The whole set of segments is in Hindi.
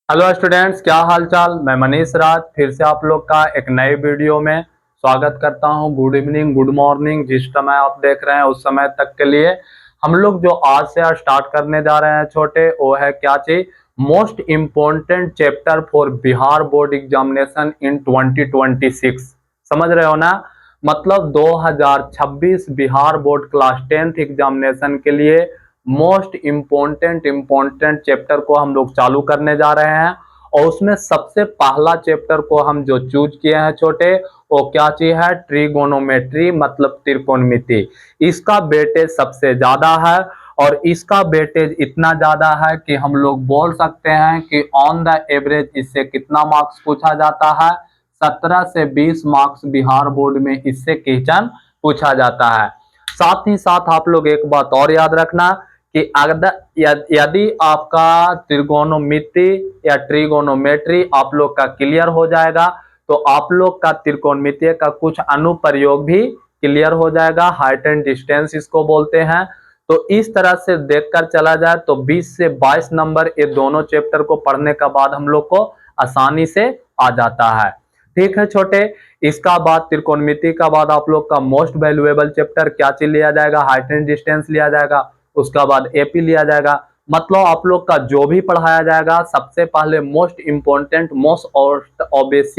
हेलो स्टूडेंट्स, क्या हाल चाल। मैं मनीष राज फिर से आप लोग का एक नए वीडियो में स्वागत करता हूं। गुड इवनिंग, गुड मॉर्निंग, जिस समय आप देख रहे हैं उस समय तक के लिए हम लोग जो आज से स्टार्ट करने जा रहे हैं छोटे, वो है क्या चीज, most important chapter for Bihar board examination in 2026। समझ रहे हो ना। मतलब 2026 Bihar board class 10th examination के लिए मोस्ट इम्पोर्टेंट चैप्टर को हम लोग चालू करने जा रहे हैं। और उसमें सबसे पहला चैप्टर को हम जो चूज किए हैं छोटे, वो क्या चीज है, ट्रिगोनोमेट्री, मतलब त्रिकोणमिति। इसका वेटेज सबसे ज्यादा है और इसका वेटेज इतना ज्यादा है कि हम लोग बोल सकते हैं कि ऑन द एवरेज इससे कितना मार्क्स पूछा जाता है, 17 से 20 मार्क्स बिहार बोर्ड में इससे क्वेश्चन पूछा जाता है। साथ ही साथ आप लोग एक बात और याद रखना कि अगर यदि आपका त्रिकोणमिति या ट्रिगोनोमेट्री आप लोग का क्लियर हो जाएगा तो आप लोग का त्रिकोणमिति का कुछ अनुप्रयोग भी क्लियर हो जाएगा। हाइट एंड डिस्टेंस इसको बोलते हैं। तो इस तरह से देखकर चला जाए तो 20 से 22 नंबर ये दोनों चैप्टर को पढ़ने का बाद हम लोग को आसानी से आ जाता है। ठीक है छोटे। इसका बाद त्रिकोणमिति का बाद आप लोग का मोस्ट वैल्यूएबल चैप्टर क्या चीज लिया जाएगा, हाइट एंड डिस्टेंस लिया जाएगा। उसका बाद एपी लिया जाएगा। मतलब आप लोग का जो भी पढ़ाया जाएगा सबसे पहले most important, most obvious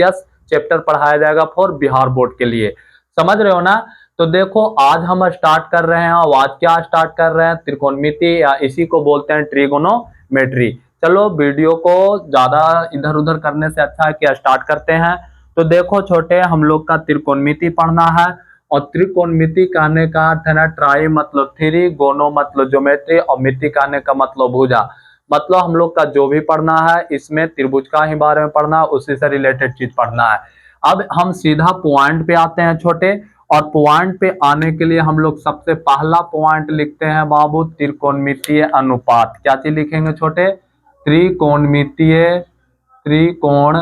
chapter पढ़ाया जाएगा फॉर बिहार बोर्ड के लिए। समझ रहे हो ना। तो देखो आज हम स्टार्ट कर रहे हैं और आज क्या स्टार्ट कर रहे हैं, त्रिकोणमिति या इसी को बोलते हैं ट्रिगोनोमेट्री। चलो वीडियो को ज्यादा इधर उधर करने से अच्छा है कि स्टार्ट करते हैं। तो देखो छोटे, हम लोग का त्रिकोणमिति पढ़ना है और त्रिकोणमिति कहने का अर्थ है ना, ट्राई मतलब थ्री, गोनो मतलब ज्योमेट्री और मिति कहने का मतलब भुजा। मतलब हम लोग का जो भी पढ़ना है इसमें त्रिभुज का ही बारे में पढ़ना है, उसी से रिलेटेड चीज पढ़ना है। अब हम सीधा पॉइंट पे आते हैं छोटे। और पॉइंट पे आने के लिए हम लोग सबसे पहला पॉइंट लिखते हैं बाबू, त्रिकोणमितीय अनुपात। क्या चीज लिखेंगे छोटे, त्रिकोणमितीय, त्रिकोणमितीय,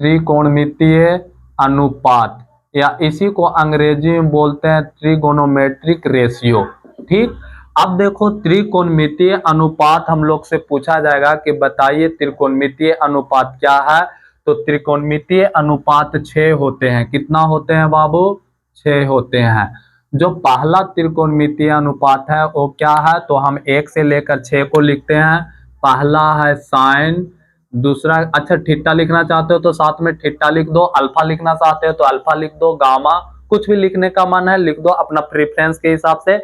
त्रिकोणमितीय अनुपात, या इसी को अंग्रेजी में बोलते हैं ट्रिगोनोमेट्रिक रेशियो। ठीक। अब देखो त्रिकोणमितीय अनुपात हम लोग से पूछा जाएगा कि बताइए त्रिकोणमितीय अनुपात क्या है। तो त्रिकोणमितीय अनुपात 6 होते हैं। कितना होते हैं बाबू, 6 होते हैं। जो पहला त्रिकोणमितीय अनुपात है वो क्या है, तो हम 1 से लेकर 6 को लिखते हैं। पहला है साइन, दूसरा, अच्छा थीटा लिखना चाहते हो तो साथ में थीटा लिख दो, अल्फा लिखना चाहते हो तो अल्फा लिख दो, गामा, कुछ भी लिखने का मन है लिख दो अपना प्रेफरेंस के हिसाब से।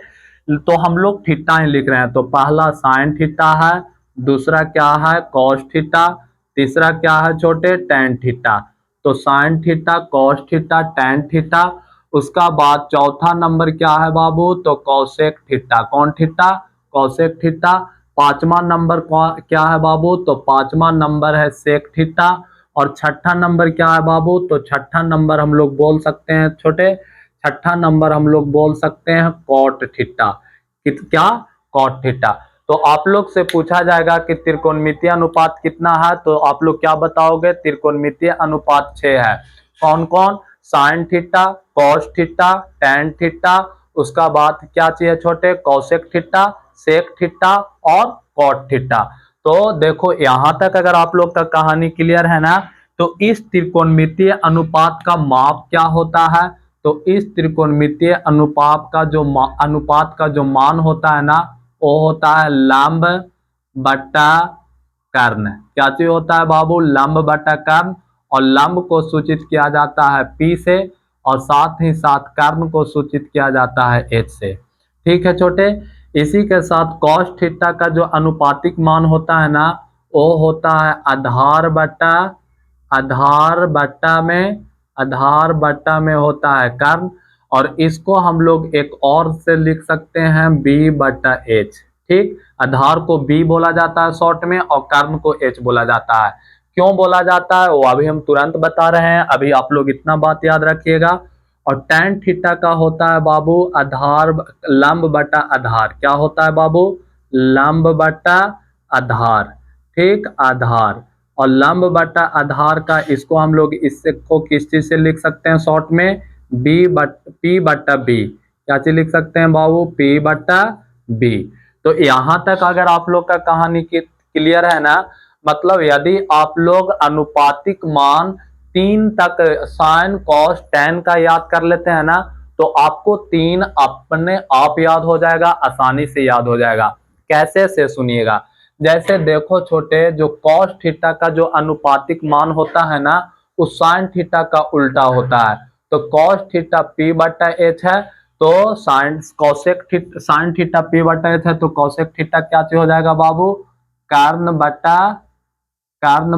तो हम लोग थीटा ही लिख रहे हैं। तो पहला साइन थीटा है, दूसरा क्या है कॉस थीटा, तीसरा क्या है छोटे टैन थीटा। तो sign theta, cos theta, tan theta. उसका बाद चौथा नंबर क्या है बाबू, तो कौसेक थीटा। कौन थीटा, कौसेक थीटा। पांचवा नंबर क्या है बाबू, तो पांचवा नंबर है सेक थीटा। और छठा नंबर क्या है बाबू, तो छठा नंबर हम लोग बोल सकते हैं छोटे, छठा नंबर हम लोग बोल सकते हैं कॉट थीटा। क्या, कॉट थीटा। तो आप लोग से पूछा जाएगा कि त्रिकोणमितीय अनुपात कितना है, तो आप लोग क्या बताओगे, त्रिकोणमितीय अनुपात 6 है। कौन कौन, sign theta, cos theta, tan theta. उसका बाद क्या चाहिए छोटे, कौसेक थीटा, सेक थीटा और कॉट थीटा। तो देखो यहां तक अगर आप लोग का कहानी क्लियर है ना। तो इस त्रिकोणमितीय अनुपात का माप क्या होता है, तो इस त्रिकोणमितीय अनुपात का जो मान होता है ना, वो होता है लंब बटा कर्ण। क्या चीज होता है बाबू, लंब बटा कर्ण। और लंब को सूचित किया जाता है P से और साथ ही साथ कर्ण को सूचित किया जाता है H से। ठीक है छोटे। इसी के साथ कॉस थीटा का जो अनुपातिक मान होता है ना, वो होता है आधार बटा, आधार बट्टा में होता है कर्ण। और इसको हम लोग एक और से लिख सकते हैं बी बटा एच। ठीक। आधार को बी बोला जाता है शॉर्ट में और कर्ण को एच बोला जाता है। क्यों बोला जाता है वो अभी हम तुरंत बता रहे हैं, अभी आप लोग इतना बात याद रखिएगा। और टैन थीटा का होता है बाबू आधार, लंब बटा आधार। क्या होता है बाबू, लंब बटा आधार। ठीक, आधार। और लंब बटा आधार का इसको हम लोग इससे को किस चीज से लिख सकते हैं शॉर्ट में, पी बटा बी। क्या चीज लिख सकते हैं बाबू, पी बटा बी। तो यहां तक अगर आप लोग का कहानी क्लियर है ना। मतलब यदि आप लोग अनुपातिक मान 3 तक साइन कॉस टैन का याद कर लेते हैं ना, तो आपको 3 अपने आप याद हो जाएगा, आसानी से याद हो जाएगा। कैसे से सुनिएगा। जैसे देखो छोटे, जो कॉस थीटा का जो अनुपातिक मान होता है ना, वो साइन थीटा का उल्टा होता है। तो कॉस थीटा पी बटा एच है, तो sign cosec theta sine theta P बटा एच है, तो कॉसेक थीटा क्या हो जाएगा बाबू, कर्ण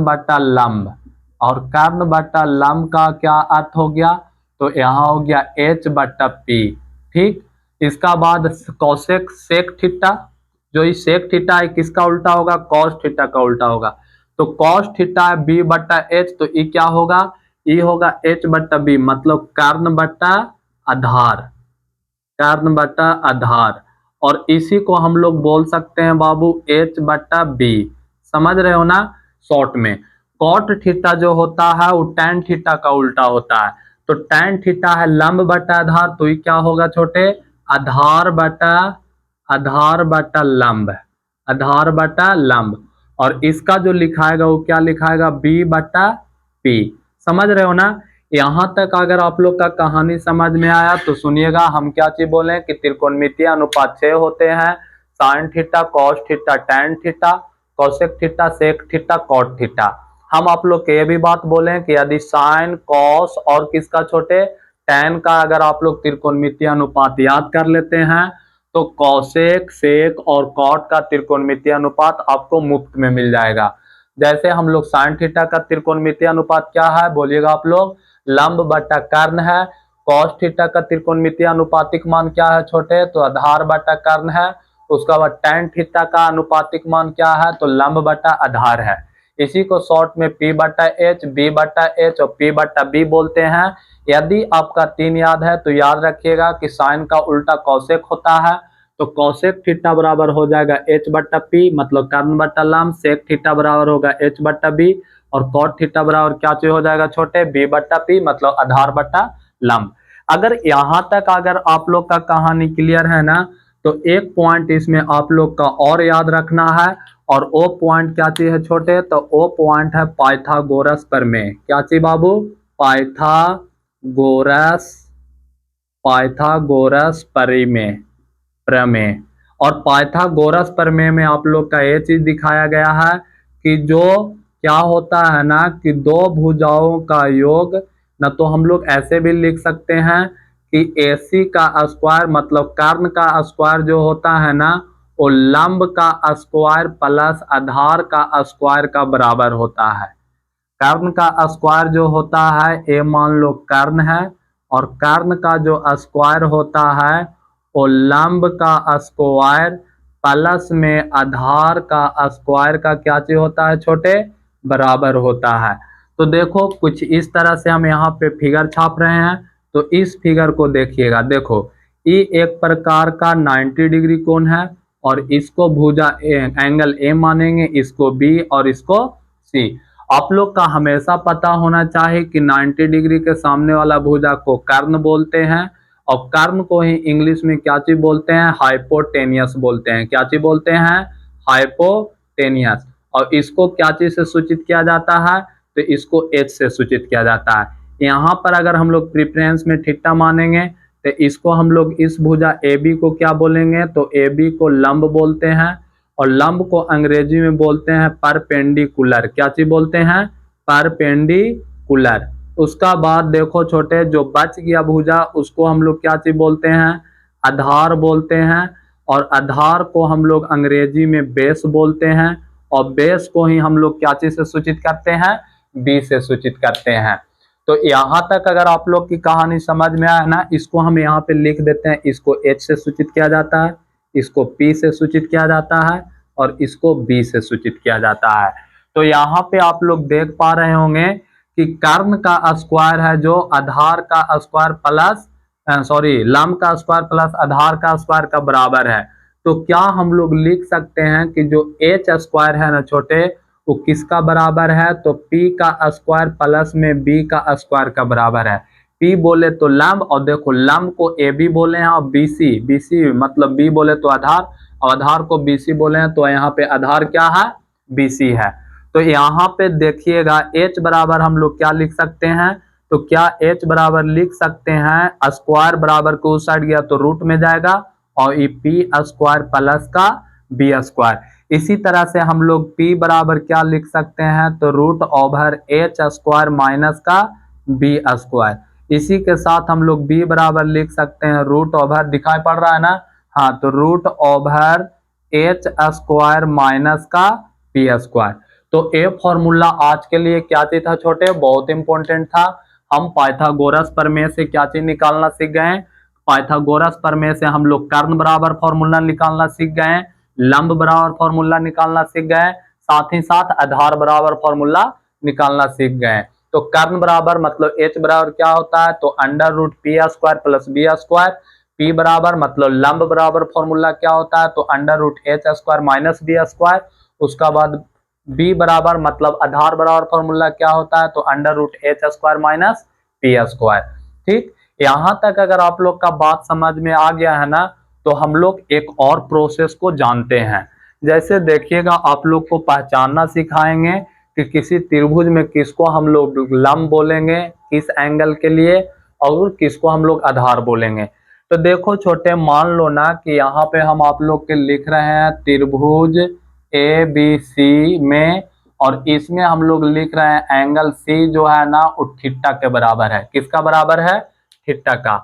बटा लंब। और कर्ण बटा लंब का क्या अर्थ हो गया, तो यहाँ हो गया एच बटा पी। ठीक, इसका बाद कॉसेक सेक थीटा, जो ये सेक थीटा है किसका उल्टा होगा, कॉस थीटा का उल्टा होगा। तो कॉस थीटा है बी बटा एच, तो ये क्या होगा, ये होगा एच बटा बी, मतलब कर्ण बटा आधार, कर्ण बटा आधार। और इसी को हम लोग बोल सकते हैं बाबू एच बटा बी। समझ रहे हो ना। शॉर्ट में कॉट थीटा जो होता है वो टैन थीटा का उल्टा होता है। तो टैन थीटा है लंब बटा आधार, तो ये क्या होगा छोटे, आधार बटा लंब, आधार बटा लंब। और इसका जो लिखाएगा वो क्या लिखाएगा, बी बटा पी। समझ रहे हो ना। यहां तक अगर आप लोग का कहानी समझ में आया तो सुनिएगा, हम क्या चीज बोले कि त्रिकोणमितीय अनुपात 6 होते हैं, sine theta cos theta tan theta, cosec theta sec theta cot theta. हम आप लोग के ये भी बात बोले कि यदि साइन कॉस और किसका छोटे, टैन का अगर आप लोग त्रिकोणमितीय अनुपात याद कर लेते हैं, तो कॉसेक सेक और कॉट का त्रिकोणमितीय अनुपात आपको मुफ्त में मिल जाएगा। जैसे हम लोग साइन थीटा का त्रिकोणमितीय अनुपात क्या है, बोलिएगा आप लोग, लंब बटा कर्ण है। कॉस थीटा का त्रिकोणमितीय अनुपातिक मान क्या है छोटे, तो आधार बटा कर्ण है। उसका बाद टैन थीटा का अनुपातिक मान क्या है, तो लंब बटा आधार है। इसी को शॉर्ट में पी बटा एच, बी बटा एच और पी बटा बी बोलते हैं। यदि आपका 3 याद है तो याद रखिएगा कि साइन का उल्टा कॉसेक होता है, तो कॉसेक थीटा बराबर हो जाएगा एच बटा पी, मतलब कर्ण बटा लंब। सेक थीटा बराबर होगा एच बटा बी, और कॉट थीटा बराबर क्या चीज हो जाएगा छोटे, बी बटा पी, मतलब आधार बटा लंब। अगर यहां तक अगर आप लोग का कहानी क्लियर है ना, तो एक पॉइंट इसमें आप लोग का और याद रखना है। और वो पॉइंट क्या चीज है छोटे, तो वो पॉइंट है पाइथागोरस प्रमेय। क्या चीज बाबू, पाइथागोरस प्रमेय। और पाइथागोरस प्रमेय में आप लोग का ये चीज दिखाया गया है कि जो क्या होता है ना, कि दो भुजाओं का योग, न तो हम लोग ऐसे भी लिख सकते हैं कि AC का स्क्वायर, मतलब कर्ण का स्क्वायर जो होता है ना, वो लंब का स्क्वायर प्लस आधार का स्क्वायर का बराबर होता है। कर्ण का स्क्वायर जो होता है, ये मान लो कर्ण है, और कर्ण का जो स्क्वायर होता है वो लंब का स्क्वायर प्लस में आधार का स्क्वायर का क्या चीज होता है छोटे, बराबर होता है। तो देखो कुछ इस तरह से हम यहाँ पे फिगर छाप रहे हैं। तो इस फिगर को देखिएगा, देखो ये एक प्रकार का 90 डिग्री कोण है, और इसको भुजा एंगल ए मानेंगे, इसको बी और इसको सी। आप लोग का हमेशा पता होना चाहिए कि 90 डिग्री के सामने वाला भुजा को कर्ण बोलते हैं, और कर्ण को ही इंग्लिश में क्या चीज बोलते हैं, हाइपोटेनियस बोलते हैं। क्या चीज बोलते हैं, हाइपोटेनियस। और इसको क्या चीज से सूचित किया जाता है, तो इसको एच से सूचित किया जाता है। यहाँ पर अगर हम लोग प्रिफरेंस में थीटा मानेंगे, तो इसको हम लोग इस भुजा ए बी को क्या बोलेंगे, तो ए बी को लंब बोलते हैं, और लंब को अंग्रेजी में बोलते हैं परपेंडिकुलर। क्या चीज बोलते हैं, परपेंडिकुलर। उसका बाद देखो छोटे, जो बच गया भुजा उसको हम लोग क्या चीज बोलते हैं, आधार बोलते हैं। और आधार को हम लोग अंग्रेजी में बेस बोलते हैं, और बेस को ही हम लोग क्या चीज से सूचित करते हैं, बी से सूचित करते हैं। तो यहाँ तक अगर आप लोग की कहानी समझ में आया ना, इसको हम यहाँ पे लिख देते हैं, इसको एच से सूचित किया जाता है, इसको पी से सूचित किया जाता है, और इसको बी से सूचित किया जाता है। तो यहाँ पे आप लोग देख पा रहे होंगे कि कर्ण का स्क्वायर है जो आधार का स्क्वायर प्लस लंब का स्क्वायर प्लस आधार का स्क्वायर का बराबर है। तो क्या हम लोग लिख सकते हैं कि जो एच स्क्वायर है ना छोटे, वो किसका बराबर है, तो पी का स्क्वायर प्लस में बी का स्क्वायर का बराबर है। पी बोले तो लंब, और देखो लंब को ए बी बोले हैं, और बीसी मतलब बी बोले तो आधार, और आधार को बीसी बोले हैं, तो यहाँ पे आधार क्या है, BC है। तो यहाँ पे देखिएगा H बराबर हम लोग क्या लिख सकते हैं, तो क्या H बराबर लिख सकते हैं, स्क्वायर बराबर को उस साइड गया तो रूट में जाएगा और ये P स्क्वायर प्लस का B स्क्वायर। इसी तरह से हम लोग P बराबर क्या लिख सकते हैं, तो root over H square minus का B स्क्वायर। इसी के साथ हम लोग B बराबर लिख सकते हैं रूट ओवर, दिखाई पड़ रहा है ना, हाँ, तो root over H square minus का P स्क्वायर। तो ये फॉर्मूला आज के लिए क्या चीज था छोटे, बहुत इंपॉर्टेंट था। हम पाइथागोरस प्रमेय से क्या चीज निकालना सीख गए, पाइथागोरस प्रमेय से हम लोग कर्ण बराबर फॉर्मूला निकालना सीख गए, लंब बराबर फॉर्मूला निकालना सीख गए, साथ ही साथ आधार बराबर फॉर्मूला निकालना सीख गए। तो कर्ण बराबर मतलब H बराबर क्या होता है, तो under root P square plus B square. P बराबर मतलब लंब बराबर फॉर्मूला क्या होता है, तो under root H square minus B square. उसका बाद B बराबर मतलब आधार बराबर फॉर्मूला क्या होता है, तो under root H square minus P square. ठीक, यहां तक अगर आप लोग का बात समझ में आ गया है ना, तो हम लोग एक और प्रोसेस को जानते हैं। जैसे देखिएगा, आप लोग को पहचानना सिखाएंगे कि किसी त्रिभुज में किसको हम लोग लंब बोलेंगे किस एंगल के लिए, और किसको हम लोग आधार बोलेंगे। तो देखो छोटे, मान लो ना कि यहाँ पे हम आप लोग के लिख रहे हैं त्रिभुज ABC में, और इसमें हम लोग लिख रहे हैं एंगल C जो है ना वो थीटा के बराबर है। किसका बराबर है, थीटा का।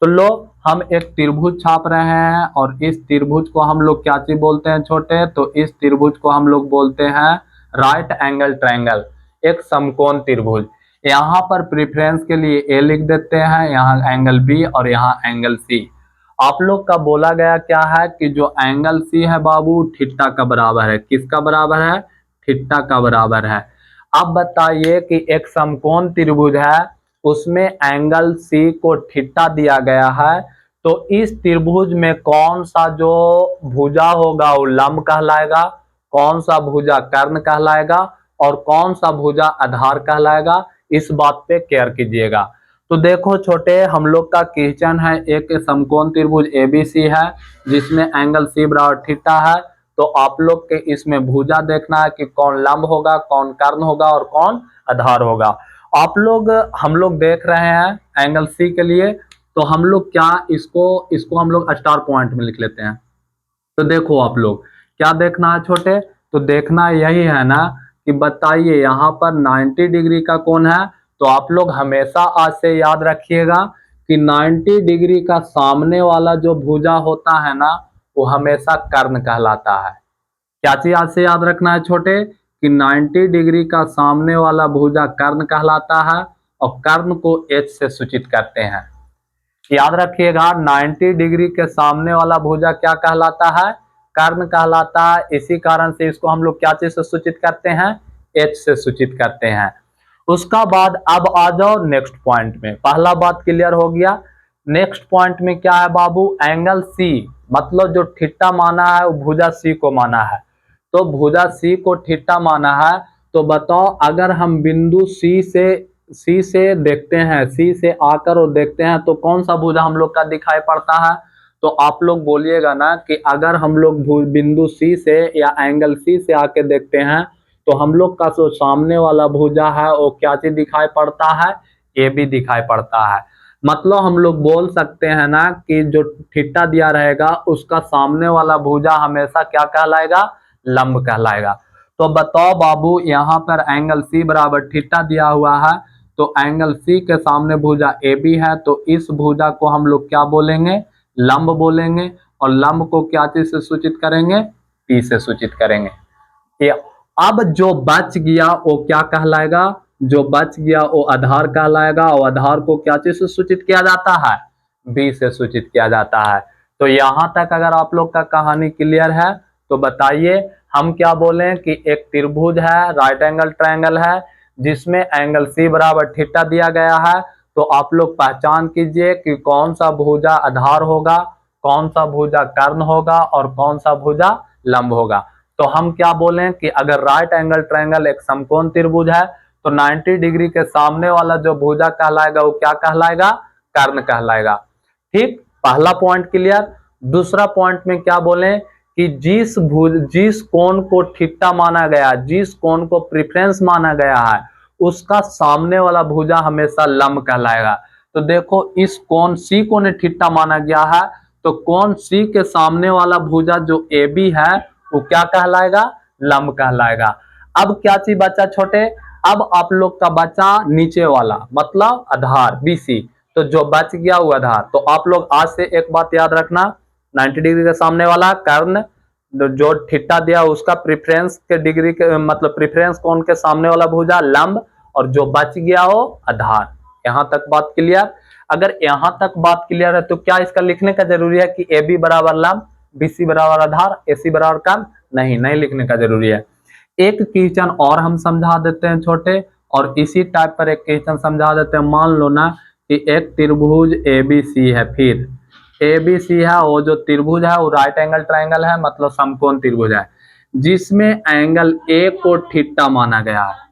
तो लो, हम एक त्रिभुज छाप रहे हैं, और इस त्रिभुज को हम लोग क्या चीज बोलते हैं छोटे, तो इस त्रिभुज को हम लोग बोलते हैं राइट एंगल ट्रायंगल, एक समकोण त्रिभुज। यहाँ पर प्रेफरेंस के लिए A लिख देते हैं, यहाँ एंगल B और यहाँ एंगल C। आप लोग का बोला गया क्या है कि जो एंगल C है बाबू थीटा का बराबर है। किसका बराबर है, थीटा का बराबर है। अब बताइए कि एक समकोण त्रिभुज है, उसमें एंगल C को थीटा दिया गया है, तो इस त्रिभुज में कौन सा जो भुजा होगा वो लंब कहलाएगा, कौन सा भुजा कर्ण कहलाएगा, और कौन सा भुजा आधार कहलाएगा, इस बात पे केयर कीजिएगा। तो देखो छोटे, हम लोग का क्वेश्चन है, एक समकोण त्रिभुज ABC है जिसमें एंगल C बराबर थीटा है। तो आप लोग के इसमें भुजा देखना है कि कौन लंब होगा, कौन कर्ण होगा और कौन आधार होगा। हम लोग देख रहे हैं एंगल C के लिए, तो हम लोग क्या इसको हम लोग स्टार पॉइंट में लिख लेते हैं। तो देखो आप लोग क्या देखना है छोटे, तो देखना यही है ना कि बताइए यहाँ पर 90 डिग्री का कोण है, तो आप लोग हमेशा आज से याद रखिएगा कि 90 डिग्री का सामने वाला जो भुजा होता है ना वो हमेशा कर्ण कहलाता है। क्या चीज आज से याद रखना है छोटे, कि 90 डिग्री का सामने वाला भुजा कर्ण कहलाता है, और कर्ण को H से सूचित करते हैं। याद रखिएगा, 90 डिग्री के सामने वाला भुजा क्या कहलाता है, कर्ण कहलाता है। इसी कारण से इसको हम लोग क्या चीज से सूचित करते हैं, H से सूचित करते हैं। उसका बाद अब आ जाओ नेक्स्ट पॉइंट में। पहला बात क्लियर हो गया। नेक्स्ट पॉइंट में क्या है बाबू, एंगल C, मतलब जो थीटा माना है वो भुजा C को माना है। तो भुजा C को थीटा माना है, तो बताओ अगर हम बिंदु C से देखते हैं, C से आकर और देखते हैं, तो कौन सा भुजा हम लोग का दिखाई पड़ता है। तो आप लोग बोलिएगा ना कि अगर हम लोग बिंदु C से या एंगल C से आके देखते हैं, तो हम लोग का जो सामने वाला भुजा है वो क्या चीज दिखाई पड़ता है, AB दिखाई पड़ता है। मतलब हम लोग बोल सकते हैं ना कि जो थीटा दिया रहेगा उसका सामने वाला भुजा हमेशा क्या कहलाएगा, लंब कहलाएगा। तो बताओ बाबू, यहाँ पर एंगल C बराबर थीटा दिया हुआ है, तो एंगल C के सामने भुजा AB है, तो इस भुजा को हम लोग क्या बोलेंगे, लंब बोलेंगे। और लंब को क्या चीज से सूचित करेंगे, P से सूचित करेंगे। अब जो बच गया वो क्या कहलाएगा, जो बच गया वो आधार कहलाएगा, और आधार को क्या चीज से सूचित किया जाता है, B से सूचित किया जाता है। तो यहां तक अगर आप लोग का कहानी क्लियर है, तो बताइए हम क्या बोले कि एक त्रिभुज है, राइट एंगल ट्रायंगल है, जिसमें एंगल C बराबर थीटा दिया गया है। तो आप लोग पहचान कीजिए कि कौन सा भुजा आधार होगा, कौन सा भुजा कर्ण होगा, और कौन सा भुजा लंब होगा। तो हम क्या बोलें कि अगर राइट एंगल ट्रायंगल एक समकोण त्रिभुज है, तो 90 डिग्री के सामने वाला जो भुजा कहलाएगा वो क्या कहलाएगा, कर्ण कहलाएगा। ठीक, पहला पॉइंट क्लियर। दूसरा पॉइंट में क्या बोलें कि जिस कोण को थीटा माना गया, जिस कोण को प्रेफरेंस माना गया है, उसका सामने वाला भुजा हमेशा लंब कहलाएगा। तो देखो इस कोण सी को ने थीटा माना गया है, तो कोण सी के सामने वाला भुजा जो ए बी है वो क्या कहलाएगा, लंब कहलाएगा। अब क्या चीज बचा छोटे, अब आप लोग का बचा नीचे वाला मतलब आधार बीसी, तो जो बच गया वो आधार। तो आप लोग आज से एक बात याद रखना, 90 डिग्री के सामने वाला कर्ण जो थीटा दिया उसका प्रेफरेंस के डिग्री के मतलब प्रेफरेंस कोण के सामने वाला भुजा लंब, और जो बच गया हो आधार। यहां तक बात क्लियर। अगर यहां तक बात क्लियर है तो क्या इसका लिखने का जरूरी है कि ए बी बराबर लंब, बी सी बराबर आधार, ए सी बराबर कर्ण? नहीं लिखने का जरूरी है। एक क्वेश्चन और हम समझा देते हैं छोटे, और इसी टाइप पर एक क्वेश्चन समझा देते हैं। मान लो ना कि एक त्रिभुज ए बी सी है, फिर ए बी सी है, वो जो त्रिभुज है वो राइट एंगल ट्राइंगल है, मतलब समकोण त्रिभुज है, जिसमें एंगल ए को थीटा माना गया है।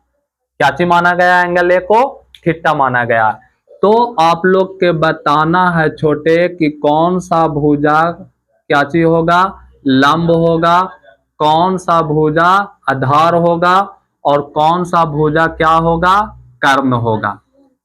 क्या चीज माना गया? एंगल ए को थीटा माना गया है। तो आप लोग के बताना है छोटे कि कौन सा भुजा क्या चीज होगा, लंब होगा, कौन सा भुजा आधार होगा, और कौन सा भुजा क्या होगा, कर्ण होगा।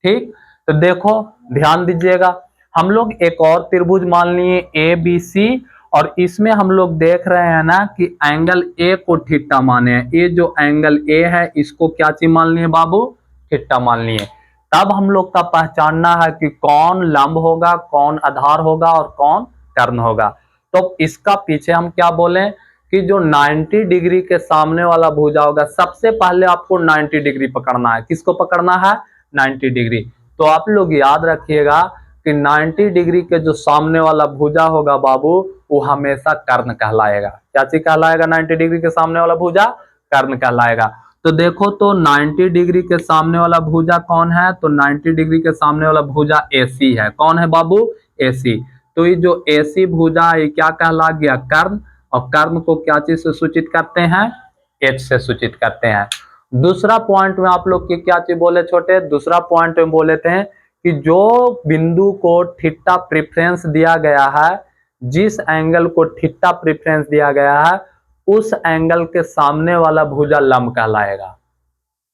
ठीक, तो देखो ध्यान दीजिएगा, हम लोग एक और त्रिभुज मान लिए ए बी सी, और इसमें हम लोग देख रहे हैं ना कि एंगल ए को थीटा माने हैं। ये जो एंगल ए है इसको क्या चीज मान लिए बाबू, थीटा मान लिए। तब हम लोग का पहचानना है कि कौन लंब होगा, कौन आधार होगा, और कौन कर्ण होगा। तो इसका पीछे हम क्या बोले कि जो 90 डिग्री के सामने वाला भुजा होगा, सबसे पहले आपको 90 डिग्री पकड़ना है। किसको पकड़ना है? 90 डिग्री। तो आप लोग याद रखिएगा कि 90 डिग्री के जो सामने वाला भुजा होगा बाबू, वो हमेशा कर्ण कहलाएगा। क्या चीज कहलाएगा? 90 डिग्री के सामने वाला भुजा कर्ण कहलाएगा। तो देखो तो 90 डिग्री के सामने वाला भुजा कौन है? तो 90 डिग्री के सामने वाला भुजा AC है। कौन है बाबू? AC। तो ये जो AC भुजा है क्या कहला गया? कर्ण। और कर्ण को क्या चीज से सूचित करते हैं? H से सूचित करते हैं। दूसरा पॉइंट में आप लोग के क्या चीज बोले छोटे, दूसरा पॉइंट में बोले थे कि जो बिंदु को थीटा प्रेफरेंस दिया गया है, जिस एंगल को थीटा प्रेफरेंस दिया गया है, उस एंगल के सामने वाला भुजा लंब कहलाएगा।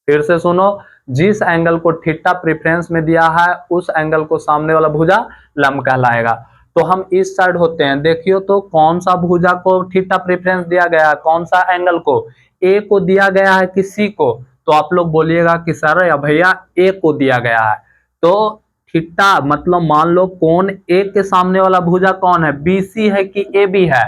फिर से सुनो, जिस एंगल को थीटा प्रेफरेंस में दिया है उस एंगल को सामने वाला भुजा लंब कहलाएगा। तो हम इस साइड होते हैं, देखियो तो कौन सा भुजा को थीटा प्रेफरेंस दिया गया है, कौन सा एंगल को? ए को दिया गया है कि सी को? तो आप लोग बोलिएगा कि सर या भैया ए को दिया गया है। तो थीटा मतलब मान लो कोण ए के सामने वाला भुजा कौन है, बीसी है कि ए बी है?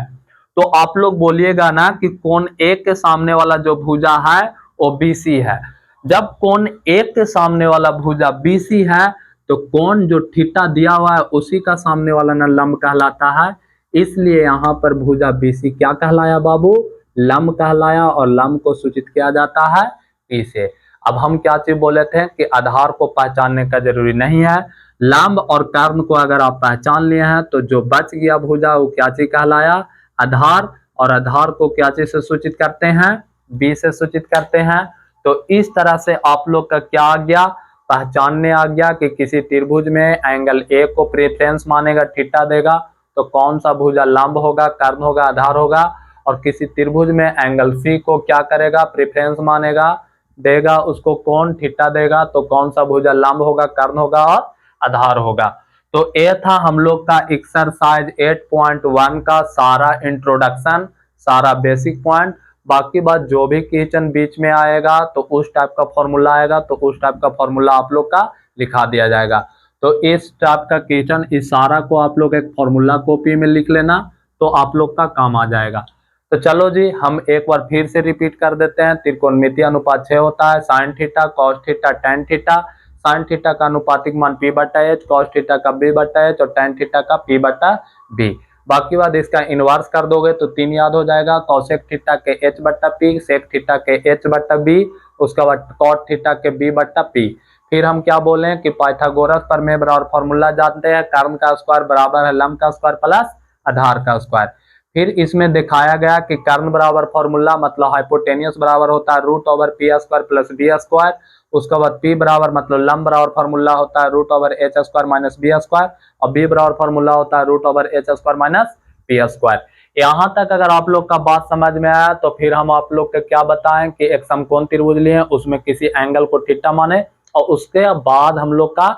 तो आप लोग बोलिएगा ना कि कोण ए के सामने वाला जो भुजा है वो बीसी है। जब कोण ए के सामने वाला भुजा बीसी है तो कोण जो थीटा दिया हुआ है उसी का सामने वाला ना लंब कहलाता है। इसलिए यहाँ पर भुजा बीसी क्या कहलाया बाबू? लंब कहलाया, और लंब को सूचित किया जाता है पी से। अब हम क्या चीज बोले थे कि आधार को पहचानने का जरूरी नहीं है। लंब और कर्ण को अगर आप पहचान लिए हैं तो जो बच गया भुजा वो क्या चीज कहलाया? आधार। और आधार को क्या चीज से सूचित करते हैं? बी से सूचित करते हैं। तो इस तरह से आप लोग का क्या आ गया, पहचानने आ गया कि किसी त्रिभुज में एंगल ए को प्रेफरेंस मानेगा, थीटा देगा, तो कौन सा भुजा लंब होगा, कर्ण होगा, आधार होगा। और किसी त्रिभुज में एंगल सी को क्या करेगा, प्रेफरेंस मानेगा, देगा, उसको कोण थीटा देगा, तो कौन सा भुजा लंब होगा, कर्ण होगा और आधार होगा। तो ये था हम लोग का एक्सरसाइज 8.1 का सारा इंट्रोडक्शन, सारा बेसिक पॉइंट। बाकी बात जो भी क्वेश्चन बीच में आएगा तो उस टाइप का फॉर्मूला आएगा तो उस टाइप का फॉर्मूला आप लोग का लिखा दिया जाएगा। तो इस टाइप का क्वेश्चन इस सारा को आप लोग एक फॉर्मूला कॉपी में लिख लेना तो आप लोग का काम आ जाएगा। तो चलो जी हम एक बार फिर से रिपीट कर देते हैं। त्रिकोणमितीय अनुपात 6 होता है, sign theta, cos theta, tan theta. Sine theta का अनुपातिक मान पी बटा एच, कॉस थीटा का बी बटा एच और टेन थीटा का पी बटा बी। बाकी बात इसका इनवर्स कर दोगे तो 3 याद हो जाएगा, कॉसेक थीटा के एच बट्टा पी, सेक थीटा के एच बट्टा बी, उसके बाद कॉट थीटा के बी बट्टा पी। फिर हम क्या बोले कि पाइथागोरस प्रमेय बराबर फॉर्मूला जानते हैं, कर्ण का स्क्वायर बराबर है लंब का स्क्वायर प्लस आधार का स्क्वायर। फिर इसमें दिखाया गया कि कर्ण बराबर फॉर्मूला मतलब हाइपोटेनियस बराबर होता है root over P square plus B square. उसके बाद पी बराबर मतलब लंब बराबर फॉर्मूला होता है root over H square minus B square, और बी बराबर फॉर्मूला होता है root over H square minus P square. यहाँ तक अगर आप लोग का बात समझ में आया तो फिर हम आप लोग को क्या बताएं कि एक समकोण त्रिभुज लिए, उसमें किसी एंगल को थीटा माने और उसके बाद हम लोग का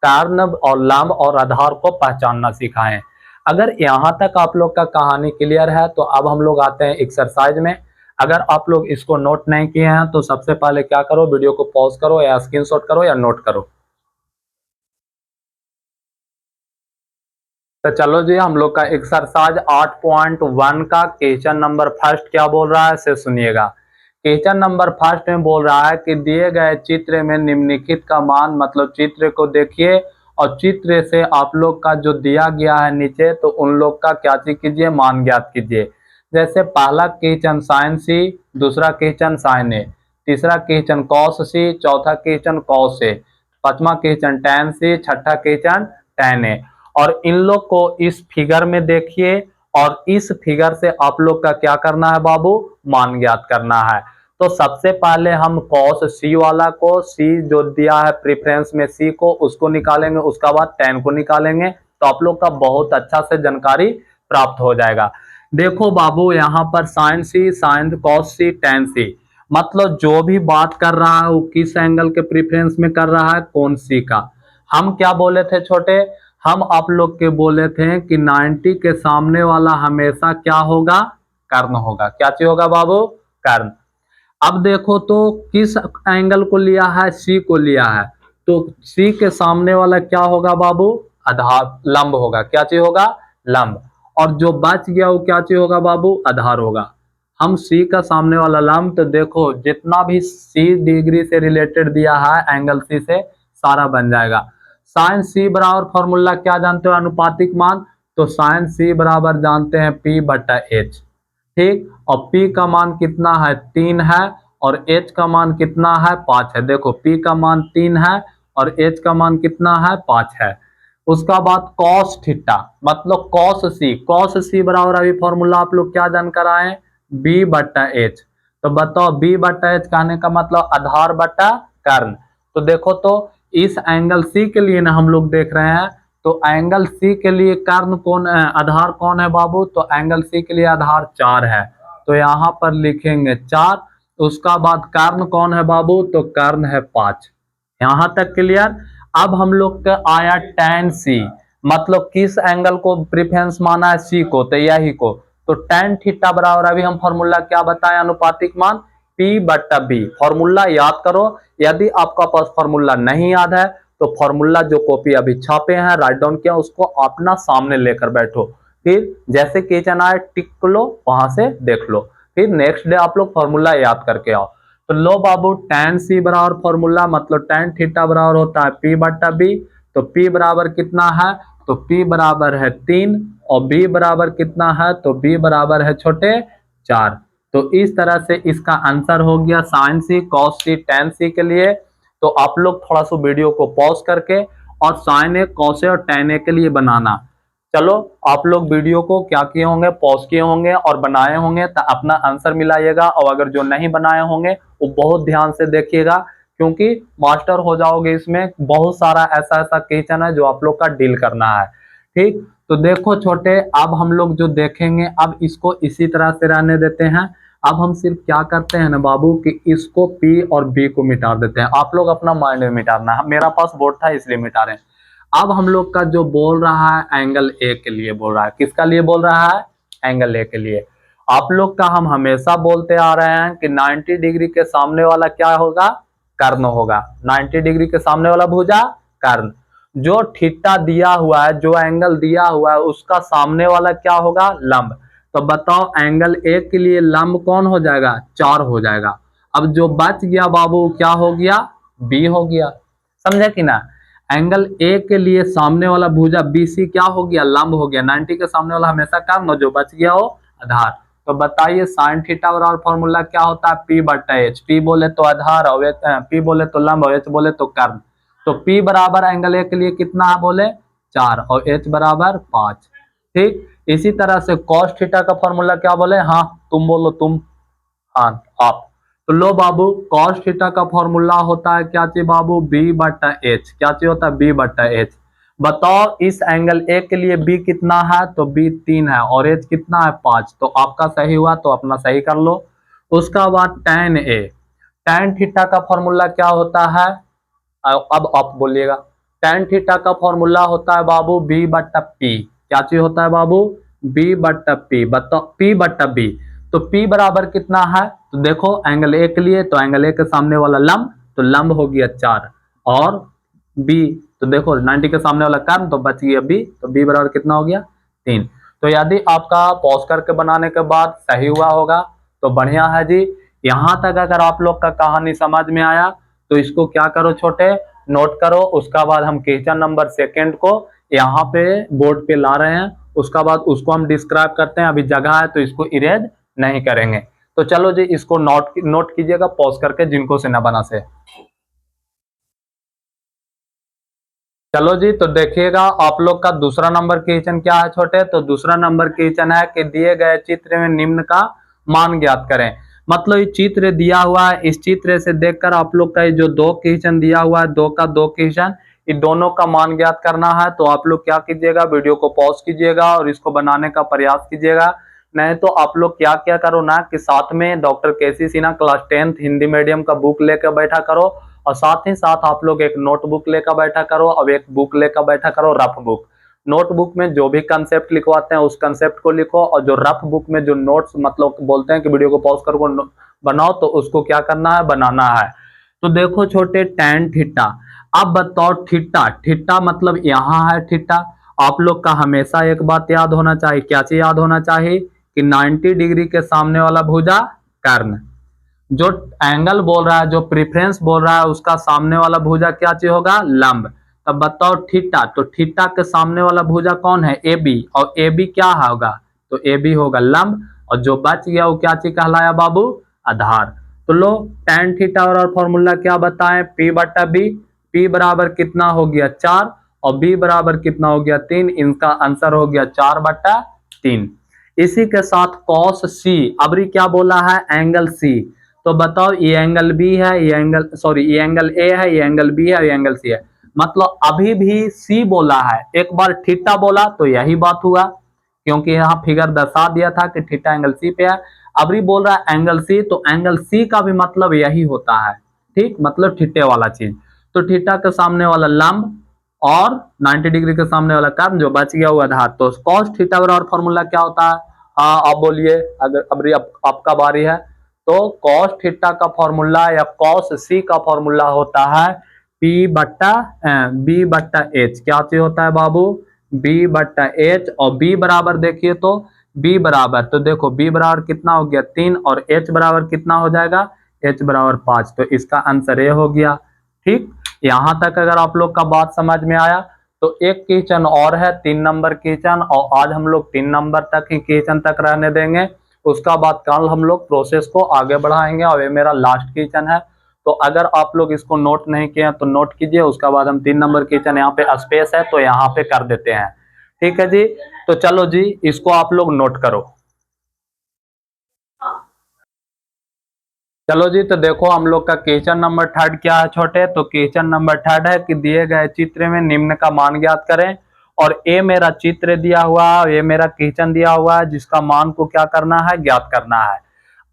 कर्ण और लंब और आधार को पहचानना सिखाएं। अगर यहाँ तक आप लोग का कहानी क्लियर है तो अब हम लोग आते हैं एक्सरसाइज में। अगर आप लोग इसको नोट नहीं किए हैं तो सबसे पहले क्या करो, वीडियो को पॉज करो या स्क्रीनशॉट करो या नोट करो। तो चलो जी, हम लोग का एक्सरसाइज 8.1 का क्वेश्चन नंबर फर्स्ट क्या बोल रहा है से सुनिएगा। क्वेश्चन नंबर फर्स्ट में बोल रहा है कि दिए गए चित्र में निम्नलिखित का मान, मतलब चित्र को देखिए और चित्र से आप लोग का जो दिया गया है नीचे तो उन लोग का क्या चीज कीजिए, मान ज्ञात कीजिए। जैसे पहला क्वेश्चन साइन सी, दूसरा क्वेश्चन साइन ए, तीसरा क्वेश्चन कॉस सी, चौथा क्वेश्चन कॉस ए, पांचवा क्वेश्चन टैन सी, छठा क्वेश्चन टैन ए। और इन लोग को इस फिगर में देखिए और इस फिगर से आप लोग का क्या करना है बाबू, मान ज्ञात करना है। तो सबसे पहले हम कॉस सी वाला को, सी जो दिया है प्रेफरेंस में सी को, उसको निकालेंगे, उसका बाद टैन को निकालेंगे तो आप लोग का बहुत अच्छा से जानकारी प्राप्त हो जाएगा। देखो बाबू, यहाँ पर साइन सी, साइन कॉस सी, टैन सी, मतलब जो भी बात कर रहा है वो किस एंगल के प्रेफरेंस में कर रहा है, कौन सी का। हम क्या बोले थे छोटे, हम आप लोग के बोले थे कि 90 के सामने वाला हमेशा क्या होगा, कर्ण होगा। क्या चीज होगा बाबू, कर्ण। अब देखो तो किस एंगल को लिया है, सी को लिया है, तो सी के सामने वाला क्या होगा बाबू, आधार, लंब होगा। क्या चीज होगा, लंब। और जो बच गया वो क्या चीज होगा बाबू, आधार होगा। हम सी का सामने वाला लंब, तो देखो जितना भी सी डिग्री से रिलेटेड दिया है एंगल सी से सारा बन जाएगा। साइन सी बराबर फॉर्मूला क्या जानते हो, अनुपातिक मान, तो साइन सी बराबर जानते हैं पी बटा एच। ठीक, और P का मान कितना है, 3 है, और H का मान कितना है, 5 है। देखो P का मान 3 है और H का मान कितना है, 5 है। उसका बाद कॉस थीटा, मतलब कॉस सी बराबर अभी फॉर्मूला आप लोग क्या जानकर आए, B बटा एच। तो बताओ B बटा एच कहने का मतलब आधार बटा कर्ण। तो देखो तो इस एंगल C के लिए ना हम लोग देख रहे हैं, तो एंगल सी के लिए कर्ण कौन, आधार कौन है बाबू, तो एंगल सी के लिए आधार 4 है, तो यहाँ पर लिखेंगे 4। उसका बाद कर्ण कौन है बाबू, तो कर्ण है 5। यहाँ तक क्लियर। अब हम लोग का आया टैन सी, मतलब किस एंगल को प्रेफरेंस माना है, सी को, तो यही को। तो टैन थीटा बराबर अभी हम फॉर्मूला क्या बताए, अनुपातिक मान P बटा B। फॉर्मूला याद करो, यदि आपका पास फॉर्मूला नहीं याद है तो फॉर्मूला जो कॉपी अभी छापे हैं, राइट डाउन किया, उसको अपना सामने लेकर बैठो, फिर जैसे क्वेश्चन आए टिक लो, वहां से देख लो, फिर नेक्स्ट डे आप लोग फॉर्मूला याद करके आओ। तो लो बाबू, टैन सी बराबर फॉर्मूला, मतलब टैन थीटा बराबर होता है P बटा B। तो P बराबर कितना है, तो P बराबर है 3, और B बराबर कितना है, तो B बराबर है छोटे 4। तो इस तरह से इसका आंसर हो गया साइन सी, कॉस सी, टैन सी के लिए। तो आप लोग थोड़ा सा वीडियो को पॉज करके और साइन ए, कॉस ए और टैन ए के लिए बनाना। चलो, आप लोग वीडियो को क्या किए होंगे, पॉज किए होंगे और बनाए होंगे, तो अपना आंसर मिलाइएगा। और अगर जो नहीं बनाए होंगे वो बहुत ध्यान से देखिएगा, क्योंकि मास्टर हो जाओगे इसमें। बहुत सारा ऐसा ऐसा क्वेश्चन है जो आप लोग का डील करना है। ठीक, तो देखो छोटे, अब हम लोग जो देखेंगे, अब इसको इसी तरह से रहने देते हैं। अब हम सिर्फ क्या करते हैं ना बाबू, कि इसको P और B को मिटा देते हैं। आप लोग अपना माइंड में मिटाना है, मेरा पास बोर्ड था इसलिए मिटा रहे हैं। अब हम लोग का जो बोल रहा है एंगल ए के लिए बोल रहा है, किसका लिए बोल रहा है, एंगल ए के लिए। आप लोग का हम हमेशा बोलते आ रहे हैं कि 90 डिग्री के सामने वाला क्या होगा, कर्ण होगा। 90 डिग्री के सामने वाला भुजा कर्ण। जो थीटा दिया हुआ है, जो एंगल दिया हुआ है, उसका सामने वाला क्या होगा, लंब। तो बताओ एंगल ए के लिए लंब कौन हो जाएगा, 4 हो जाएगा। अब जो बच गया बाबू क्या हो गया, बी हो गया। समझे कि ना, एंगल ए के लिए सामने वाला भुजा BC क्या हो गया, लंब हो गया। 90 के सामने वाला हमेशा कर्ण, जो बच गया हो आधार। तो बताइए साइन थीटा बराबर फॉर्मूला क्या होता है, P बटा एच। P बोले तो आधार, और P बोले तो लंब, और H बोले तो कर्ण। तो P बराबर एंगल ए के लिए कितना है बोले, 4, और H बराबर 5। ठीक, इसी तरह से cos थीटा का फॉर्मूला क्या बोले, हाँ तुम बोलो, तुम, हाँ आप। तो लो बाबू, cos थीटा का फॉर्मूला होता है क्या चीज बाबू, B बटा एच। क्या चीज होता है, B बटा एच। बताओ इस एंगल ए के लिए बी कितना है, तो बी 3 है और एच कितना है 5, तो आपका सही हुआ, तो अपना सही कर लो। उसका बाद tan ए, tan थीटा का फॉर्मूला क्या होता है, अब आप बोलिएगा। tan थीटा का फॉर्मूला होता है बाबू बी बट्टा पी। क्या चीज होता है बाबू, बी बट्टा पी। बताओ पी बट्टा बी, तो पी बराबर कितना है, तो देखो एंगल ए के लिए, तो एंगल ए के सामने वाला लंब, तो लंब हो गया 4, और बी, तो देखो 90 के सामने वाला कर्म, तो बच गया बी, तो बी बराबर कितना हो गया 3। तो यदि आपका पॉज करके बनाने के बाद सही हुआ होगा तो बढ़िया है जी। यहां तक अगर आप लोग का कहानी समझ में आया तो इसको क्या करो छोटे, नोट करो। उसका बाद हम क्वेश्चन नंबर सेकंड को यहाँ पे बोर्ड पे ला रहे हैं, उसका बाद उसको हम डिस्क्राइब करते हैं। अभी जगह है तो इसको इरेज नहीं करेंगे। तो चलो जी इसको नोट कीजिएगा पॉज करके, जिनको से ना बना से। चलो जी, तो देखिएगा आप लोग का दूसरा नंबर क्वेश्चन क्या है छोटे, तो दूसरा नंबर क्वेश्चन है कि दिए गए चित्र में निम्न का मान ज्ञात करें। मतलब ये चित्र दिया हुआ है, इस चित्र से देखकर आप लोग का ये जो दो क्वेश्चन दिया हुआ है, दो का दो क्वेश्चन, ये दोनों का मान ज्ञात करना है। तो आप लोग क्या कीजिएगा, वीडियो को पॉज कीजिएगा और इसको बनाने का प्रयास कीजिएगा। नहीं तो आप लोग क्या क्या करो ना कि साथ में doctor KC Sinha class 10th Hindi medium का बुक लेकर बैठा करो, और साथ ही साथ आप लोग एक नोटबुक लेकर बैठा करो, और एक बुक लेकर बैठा करो रफ बुक। नोटबुक में जो भी कंसेप्ट लिखवाते हैं उस कंसेप्ट को लिखो, और जो रफ बुक में जो नोट्स मतलब बोलते हैं कि वीडियो को पॉज करो बनाओ, तो उसको क्या करना है, बनाना है। तो देखो छोटे tan थीटा, अब बताओ थीटा, थीटा मतलब यहाँ है थीटा। आप लोग का हमेशा एक बात याद होना चाहिए, क्या चीज याद होना चाहिए कि 90 डिग्री के सामने वाला भुजा कर्ण, जो एंगल बोल रहा है, जो प्रेफरेंस बोल रहा है, उसका सामने वाला भुजा क्या चीज होगा, लंब। तब बताओ थीटा, तो थीटा के सामने वाला भुजा कौन है, ए बी, और ए बी क्या होगा, तो ए बी होगा लंब, और जो बच गया वो क्या चीज कहलाया बाबू, आधार। तो लो tan थीटा और फॉर्मूला क्या बताएं, पी बटा बी, पी बराबर कितना हो गया 4, और बी बराबर कितना हो गया 3, इनका आंसर हो गया 4/3। इसी के साथ cos सी, अबरी क्या बोला है, एंगल सी। तो बताओ ये एंगल बी है, ये एंगल सॉरी ये एंगल ए है, ये एंगल बी है, ये एंगल सी है। मतलब अभी भी सी बोला है, एक बार थीटा बोला तो यही बात हुआ, क्योंकि यहाँ फिगर दर्शा दिया था कि थीटा एंगल सी पे है। अबरी बोल रहा है एंगल सी, तो एंगल सी का भी मतलब यही होता है, ठीक, मतलब थीटे वाला चीज। तो थीटा के सामने वाला लंब और 90 डिग्री के सामने वाला कर्व, जो बच गया हुआ आधार। तो cos थीटा बराबर फॉर्मूला क्या होता है, हाँ आप बोलिए, अगर अबरी आपका बारी है। तो cos थीटा का फॉर्मूला या cos सी का फॉर्मूला होता है P बट्टा बी बट्टा एच। क्या चीज होता है बाबू, B बट्टा एच, और B बराबर देखिए तो B बराबर, तो देखो B बराबर कितना हो गया 3, और H बराबर कितना हो जाएगा, H बराबर 5। तो इसका आंसर ए हो गया। ठीक, यहां तक अगर आप लोग का बात समझ में आया तो एक क्वेश्चन और है 3 नंबर क्वेश्चन, और आज हम लोग 3 नंबर तक ही क्वेश्चन तक रहने देंगे। उसका बाद कल हम लोग प्रोसेस को आगे बढ़ाएंगे, और ये मेरा लास्ट क्वेश्चन है। तो अगर आप लोग इसको नोट नहीं किए तो नोट कीजिए। उसका बाद हम 3 नंबर क्वेश्चन, यहाँ पे स्पेस है तो यहाँ पे कर देते हैं। ठीक है जी, तो चलो जी इसको आप लोग नोट करो। चलो जी, तो देखो हम लोग का क्वेश्चन नंबर 3 क्या है छोटे, तो क्वेश्चन नंबर 3 है कि दिए गए चित्र में निम्न का मान ज्ञात करें। और ये मेरा चित्र दिया हुआ है, ये मेरा क्वेश्चन दिया हुआ है, जिसका मान को क्या करना है, ज्ञात करना है।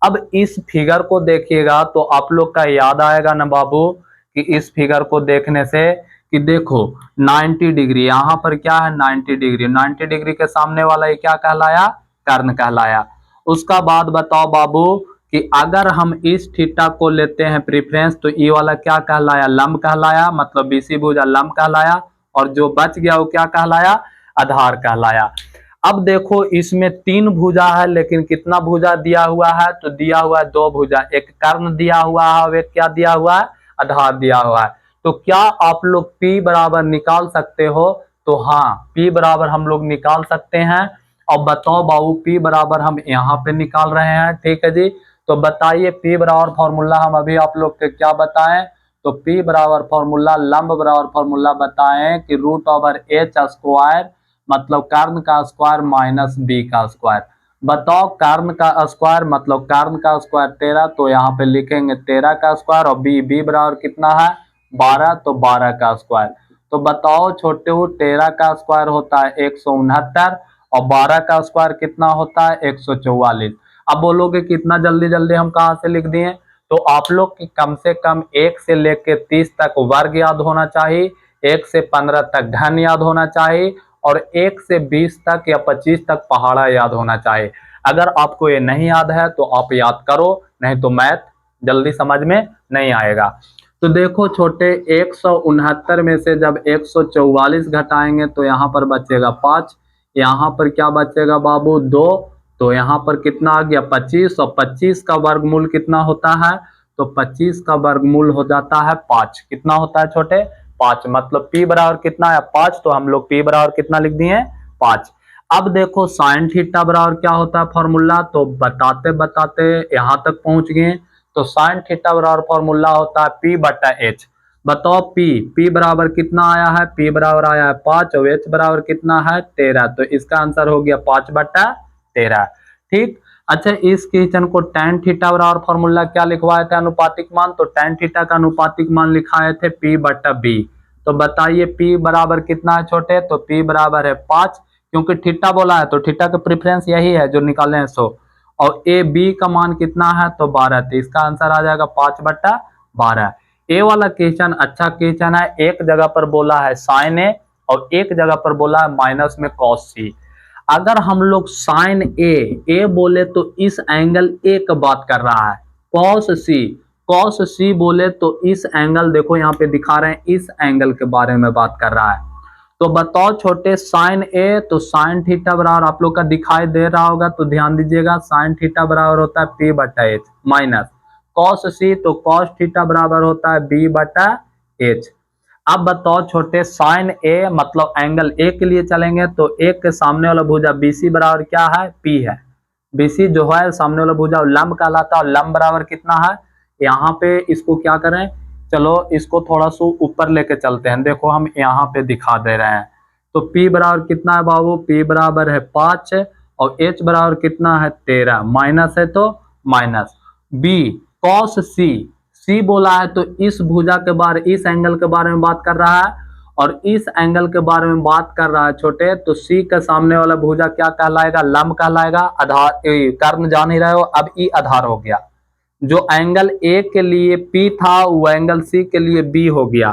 अब इस फिगर को देखिएगा तो आप लोग का याद आएगा ना बाबू, कि इस फिगर को देखने से कि देखो 90 डिग्री, यहाँ पर क्या है 90 डिग्री, 90 डिग्री के सामने वाला ये क्या कहलाया, कर्ण कहलाया। उसका बाद बताओ बाबू कि अगर हम इस थीटा को लेते हैं प्रेफरेंस, तो ये वाला क्या कहलाया, लंब कहलाया, मतलब बीसी भुजा लंब कहलाया, और जो बच गया वो क्या कहलाया, आधार कहलाया। अब देखो इसमें 3 भुजा है, लेकिन कितना भुजा दिया हुआ है, तो दिया हुआ है 2 भुजा, एक कर्ण दिया हुआ है और एक क्या दिया हुआ है, आधार दिया हुआ है। तो क्या आप लोग P बराबर निकाल सकते हो, तो हाँ P बराबर हम लोग निकाल सकते हैं। अब बताओ बाबू P बराबर हम यहाँ पे निकाल रहे हैं, ठीक है जी। तो बताइए P बराबर फॉर्मूला हम अभी आप लोग के क्या बताएं, तो P बराबर फॉर्मूला, लंब बराबर फॉर्मूला बताएं कि √H², मतलब कर्ण का स्क्वायर माइनस बी का स्क्वायर। बताओ कर्ण का स्क्वायर मतलब कर्ण का स्क्वायर 13, तो यहाँ पे लिखेंगे 13 का स्क्वायर, और बी बराबर कितना है 12, तो 12 का स्क्वायर। तो बताओ छोटे, 13 का स्क्वायर होता है 169 और 12 का स्क्वायर कितना होता है 144। अब बोलोगे कितना जल्दी जल्दी हम कहाँ से लिख दिए, तो आप लोग की कम से कम 1 से लेके 30 तक वर्ग याद होना चाहिए, 1 से 15 तक घन याद होना चाहिए और 1 से 20 तक या 25 तक पहाड़ा याद होना चाहिए। अगर आपको ये नहीं याद है तो आप याद करो, नहीं तो मैथ जल्दी समझ में नहीं आएगा। तो देखो छोटे, 169 में से जब 144 घटाएंगे तो यहाँ पर बचेगा 5, यहाँ पर क्या बचेगा बाबू 2, तो यहाँ पर कितना आ गया 25, और 25 का वर्गमूल कितना होता है, तो 25 का वर्गमूल हो जाता है 5। कितना होता है छोटे, 5, मतलब p बराबर कितना है 5, तो हम लोग p बराबर कितना लिख दिए 5। अब देखो साइन थीटा बराबर क्या होता है फॉर्मूला, तो बताते बताते यहाँ तक पहुंच गए। तो साइन थीटा बराबर फॉर्मूला होता है p बटा h। बताओ p बराबर कितना आया है, p बराबर आया है 5 और h बराबर कितना है 13, तो इसका आंसर हो गया 5 बटा 13। ठीक। अच्छा, इस क्वेश्चन को tan थीटा बराबर फॉर्मूला क्या लिखवाए थे, अनुपातिक मान, तो tan थीटा का अनुपातिक मान लिखाए थे p बटा b। तो बताइए p बराबर कितना है छोटे, तो p बराबर है 5, क्योंकि थीटा बोला है तो थीटा का प्रेफरेंस यही है जो निकाले हैं 100, और ए बी का मान कितना है तो 12, तो इसका आंसर आ जाएगा 5 बटा 12। ए वाला क्वेश्चन अच्छा क्वेश्चन है, एक जगह पर बोला है साइन ए और एक जगह पर बोला है माइनस में कॉस सी। अगर हम लोग साइन ए बोले तो इस एंगल ए का बात कर रहा है, कॉस सी बोले तो इस एंगल, देखो यहाँ पे दिखा रहे हैं, इस एंगल के बारे में बात कर रहा है। तो बताओ छोटे, साइन ए, तो साइन थीटा बराबर आप लोग का दिखाई दे रहा होगा, तो ध्यान दीजिएगा, साइन थीटा बराबर होता है p बटा एच, माइनस कॉस सी, तो कॉस थीटा बराबर होता है b बटा एच। अब बताओ छोटे, साइन ए मतलब एंगल ए के लिए चलेंगे, तो ए के सामने वाला भुजा BC बराबर क्या है, p है। BC जो है सामने वाला भुजा लंब कहलाता है, और लंब बराबर कितना है, यहाँ पे इसको क्या करें, चलो इसको थोड़ा सा ऊपर लेके चलते हैं, देखो हम यहाँ पे दिखा दे रहे हैं। तो p बराबर कितना है बाबू, p बराबर है 5 और h बराबर कितना है 13, माइनस है तो माइनस b cos c बोला है तो इस भुजा के बारे, इस एंगल के बारे में बात कर रहा है, और इस एंगल के बारे में बात कर रहा है छोटे, तो c के सामने वाला भुजा क्या कहलाएगा, लंब कहलाएगा। आधार कर्ण जान ही रहे हो, अब ई आधार हो गया, जो एंगल ए के लिए P था वो एंगल C के लिए B हो गया,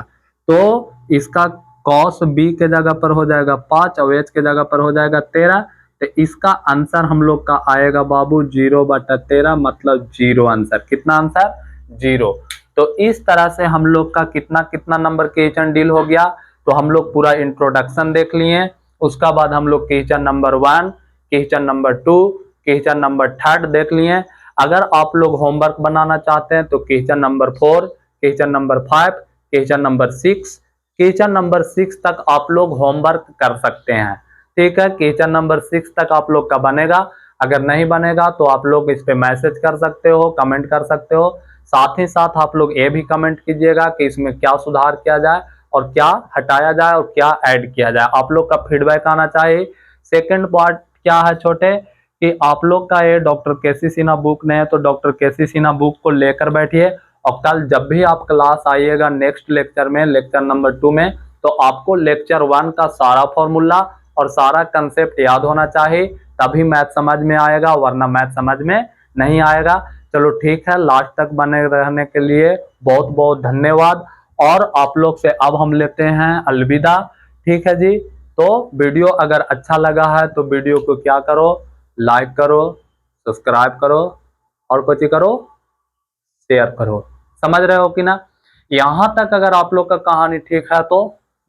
तो इसका cos B के जगह पर हो जाएगा 5 और H के जगह पर हो जाएगा 13, तो इसका आंसर हम लोग का आएगा बाबू 0 बटा 13, मतलब 0 आंसर। कितना आंसर, 0। तो इस तरह से हम लोग का कितना कितना नंबर क्वेश्चन डील हो गया, तो हम लोग पूरा इंट्रोडक्शन देख लिए, उसका बाद हम लोग question number 1, question number 2, question number 3 देख लिए। अगर आप लोग होमवर्क बनाना चाहते हैं तो question number 4, question number 5, question number 6, question number 6 तक आप लोग होमवर्क कर सकते हैं। ठीक है, क्वेश्चन नंबर 6 तक आप लोग का बनेगा, अगर नहीं बनेगा तो आप लोग इस पे मैसेज कर सकते हो, कमेंट कर सकते हो। साथ ही साथ आप लोग ये भी कमेंट कीजिएगा कि इसमें क्या सुधार किया जाए और क्या हटाया जाए और क्या ऐड किया जाए, आप लोग का फीडबैक आना चाहिए। सेकेंड पार्ट क्या है छोटे, कि आप लोग का ये डॉक्टर केसी सिन्हा बुक नहीं है तो डॉक्टर केसी सिन्हा बुक को लेकर बैठिए, और कल जब भी आप क्लास आइएगा नेक्स्ट लेक्चर में, लेक्चर नंबर 2 में, तो आपको लेक्चर 1 का सारा फॉर्मूला और सारा कंसेप्ट याद होना चाहिए, तभी मैथ समझ में आएगा, वरना मैथ समझ में नहीं आएगा। चलो ठीक है, लास्ट तक बने रहने के लिए बहुत बहुत धन्यवाद, और आप लोग से अब हम लेते हैं अलविदा। ठीक है जी, तो वीडियो अगर अच्छा लगा है तो वीडियो को क्या करो, लाइक करो, सब्सक्राइब करो, और कुछ करो, शेयर करो। समझ रहे हो कि ना, यहां तक अगर आप लोग का कहानी ठीक है तो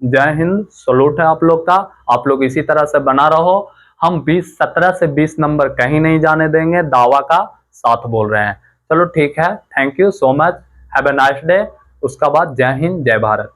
जय हिंद, सलूट है आप लोग का, आप लोग इसी तरह से बना रहो। हम 17 से 20 नंबर कहीं नहीं जाने देंगे, दावा का साथ बोल रहे हैं। चलो ठीक है, thank you so much, have a nice day. उसका बाद जय हिंद, जय भारत।